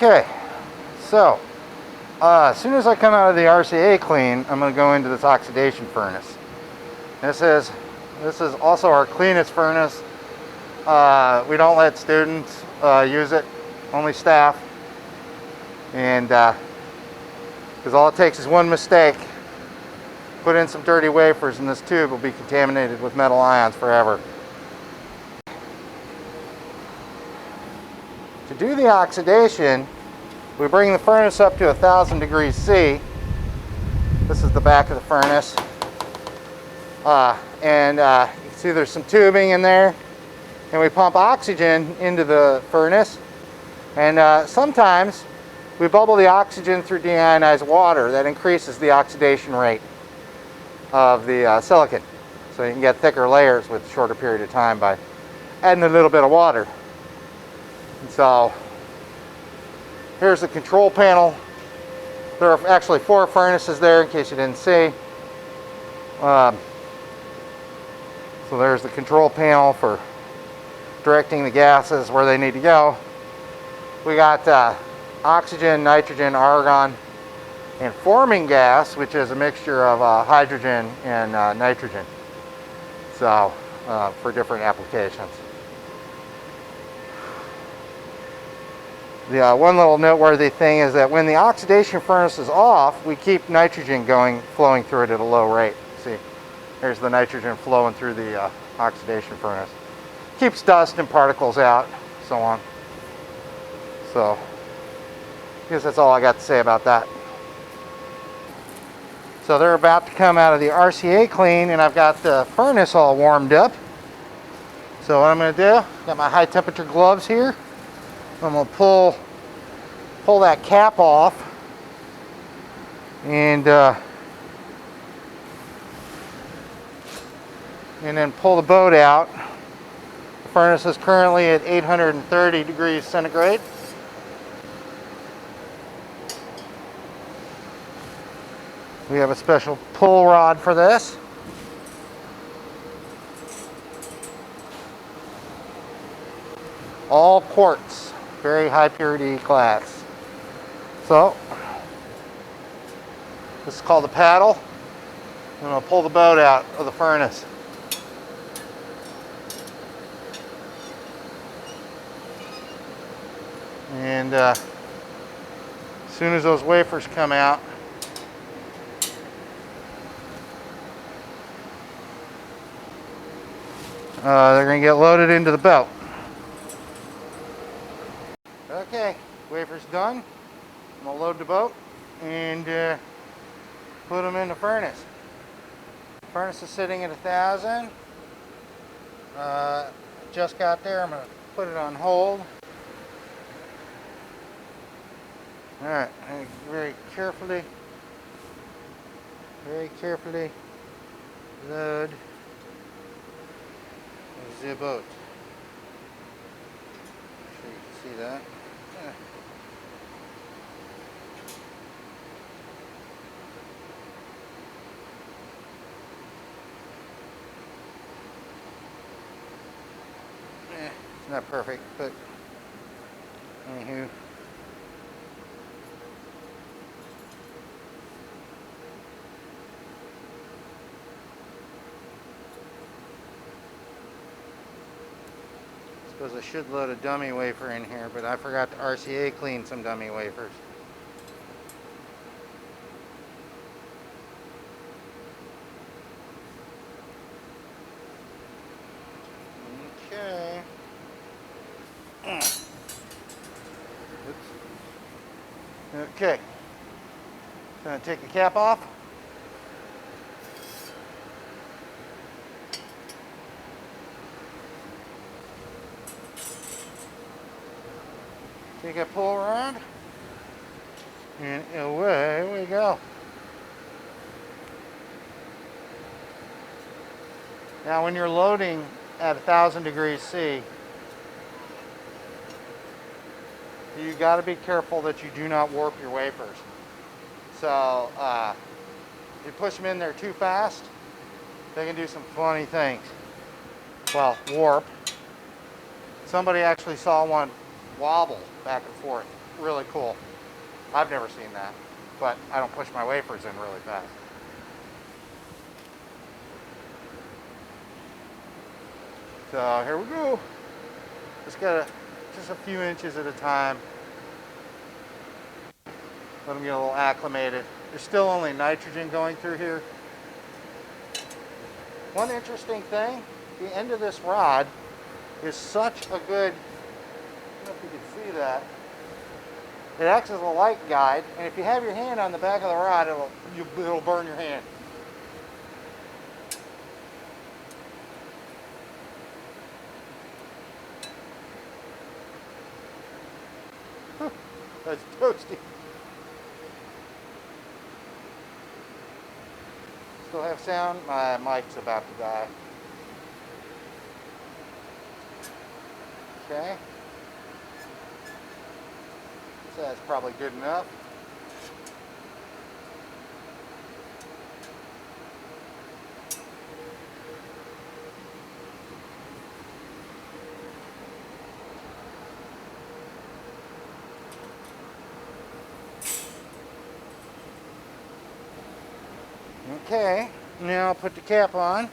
Okay, so as soon as I come out of the RCA clean, I'm going to go into this oxidation furnace. This is also our cleanest furnace. We don't let students use it, only staff. And because all it takes is one mistake, put in some dirty wafers and this tube will be contaminated with metal ions forever. To do the oxidation, we bring the furnace up to 1,000 degrees C. This is the back of the furnace. You can see there's some tubing in there. And we pump oxygen into the furnace. And sometimes we bubble the oxygen through deionized water. That increases the oxidation rate of the silicon. So you can get thicker layers with a shorter period of time by adding a little bit of water. And so here's the control panel. There are actually 4 furnaces there in case you didn't see. So there's the control panel for directing the gases where they need to go. We got oxygen, nitrogen, argon, and forming gas, which is a mixture of hydrogen and nitrogen. So for different applications. The one little noteworthy thing is that when the oxidation furnace is off, we keep nitrogen flowing through it at a low rate. See, here's the nitrogen flowing through the oxidation furnace. Keeps dust and particles out, so on. So, I guess that's all I got to say about that. So they're about to come out of the RCA clean, and I've got the furnace all warmed up. So what I'm going to do, got my high temperature gloves here. I'm going to pull that cap off and then pull the boat out. The furnace is currently at 830 degrees centigrade. We have a special pull rod for this. All quartz, very high purity glass. So, this is called the paddle. I'm going to pull the boat out of the furnace. And as soon as those wafers come out, they're going to get loaded into the belt. Okay, wafer's done. I'm going to load the boat and put them in the furnace. Furnace is sitting at 1,000. Just got there. I'm going to put it on hold. Alright, very carefully load the boat. Make sure you can see that. It's not perfect, but anywho. Suppose I should load a dummy wafer in here, but I forgot to RCA clean some dummy wafers. Okay. Oops. Okay. Gonna take the cap off. Take a pull around, and away we go. Now when you're loading at 1,000 degrees C, you got to be careful that you do not warp your wafers. So if you push them in there too fast, they can do some funny things. Well, warp. Somebody actually saw one wobble back and forth. really cool. I've never seen that, but I don't push my wafers in really fast. So here we go. Just a few inches at a time. Let them get a little acclimated. There's still only nitrogen going through here. One interesting thing, the end of this rod is such a good, I don't know if you can see that. It acts as a light guide, and if you have your hand on the back of the rod, it'll burn your hand. That's toasty. Still have sound? My mic's about to die. Okay. So that's probably good enough. Okay, now I'll put the cap on.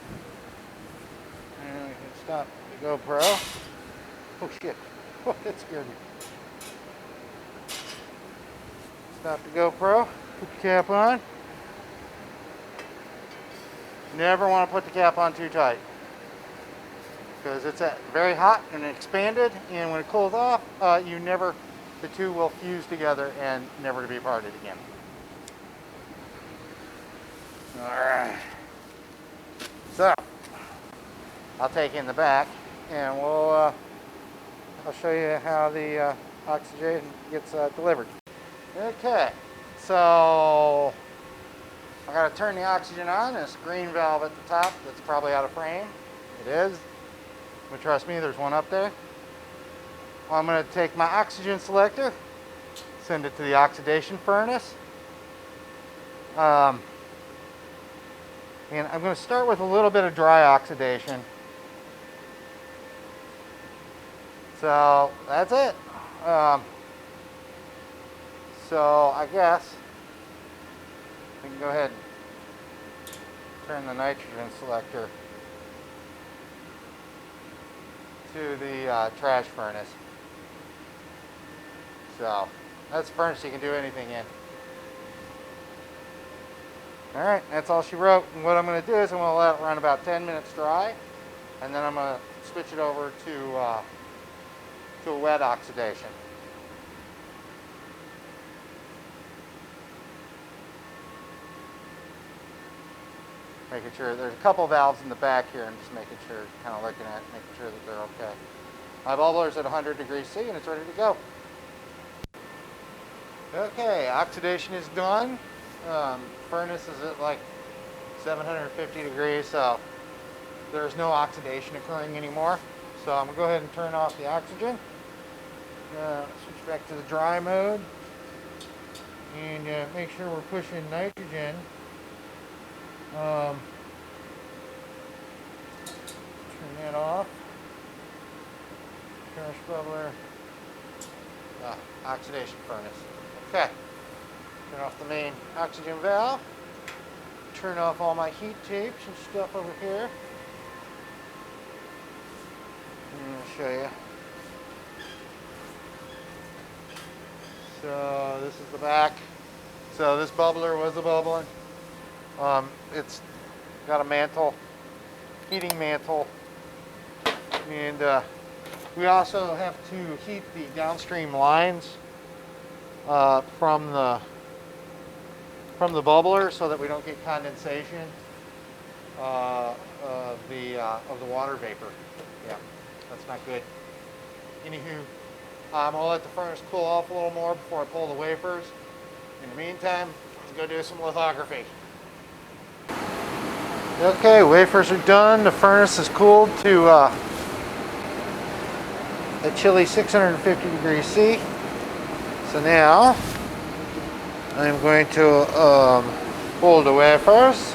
And we can stop the GoPro. Oh shit, oh, that scared me. Stop the GoPro, put the cap on. Never want to put the cap on too tight, because it's very hot and expanded, and when it cools off, the two will fuse together and never to be parted again. All right, so I'll take in the back, and I'll show you how the oxidation gets delivered. Okay, so I got to turn the oxygen on. This green valve at the top that's probably out of frame. It is, but trust me, there's one up there. I'm going to take my oxygen selector, send it to the oxidation furnace. And I'm going to start with a little bit of dry oxidation. So that's it. So I guess we can go ahead and turn the nitrogen selector to the trash furnace. So that's a furnace you can do anything in. All right, that's all she wrote. And what I'm going to do is I'm going to let it run about 10 minutes dry, and then I'm going to switch it over to a wet oxidation. Making sure there's a couple valves in the back here, and just making sure, kind of looking at, making sure that they're okay. My bubbler's at 100 degrees C, and it's ready to go. Okay, oxidation is done. Furnace is at like 750 degrees, so there's no oxidation occurring anymore. So I'm going to go ahead and turn off the oxygen. Switch back to the dry mode. And make sure we're pushing nitrogen. Turn that off. Trash bubbler. Oxidation furnace. Okay. Turn off the main oxygen valve. Turn off all my heat tapes and stuff over here. And I'll show you. So this is the back. So this bubbler was a bubbling. It's got a mantle, heating mantle, and we also have to heat the downstream lines from the bubbler so that we don't get condensation of the water vapor. Yeah, that's not good. Anywho, I'm gonna let the furnace cool off a little more before I pull the wafers. In the meantime, let's go do some lithography. Okay, wafers are done. The furnace is cooled to a chilly 650 degrees C. So now I'm going to pull the wafers.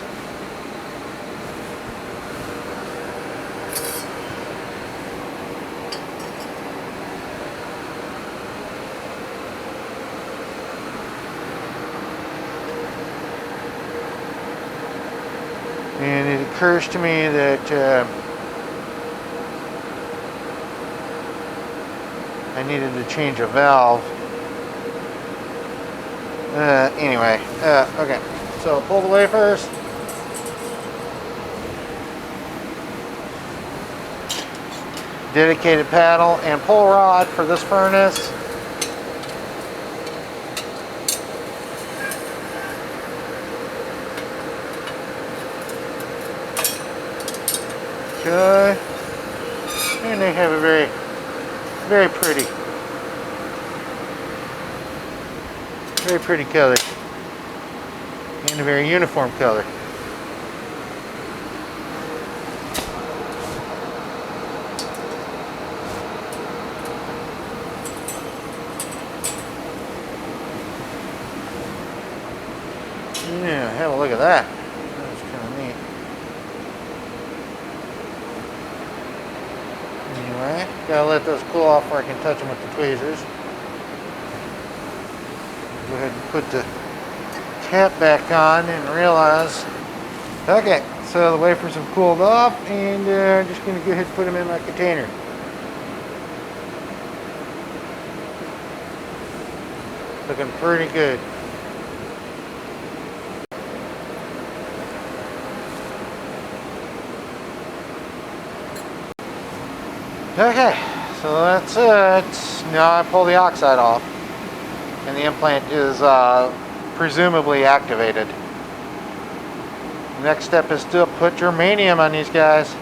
occurs to me that I needed to change a valve. Anyway, okay, so pull the wafers. Dedicated paddle and pull rod for this furnace. Okay, and they have a very pretty color and a very uniform color. Yeah, have a look at that. That's kind of neat. Anyway, gotta let those cool off before I can touch them with the tweezers. Go ahead and put the cap back on and realize. Okay, so the wafers have cooled off, and I'm just gonna go ahead and put them in my container. Looking pretty good. Okay, so that's it. Now I pull the oxide off, and the implant is presumably activated. The next step is to put germanium on these guys.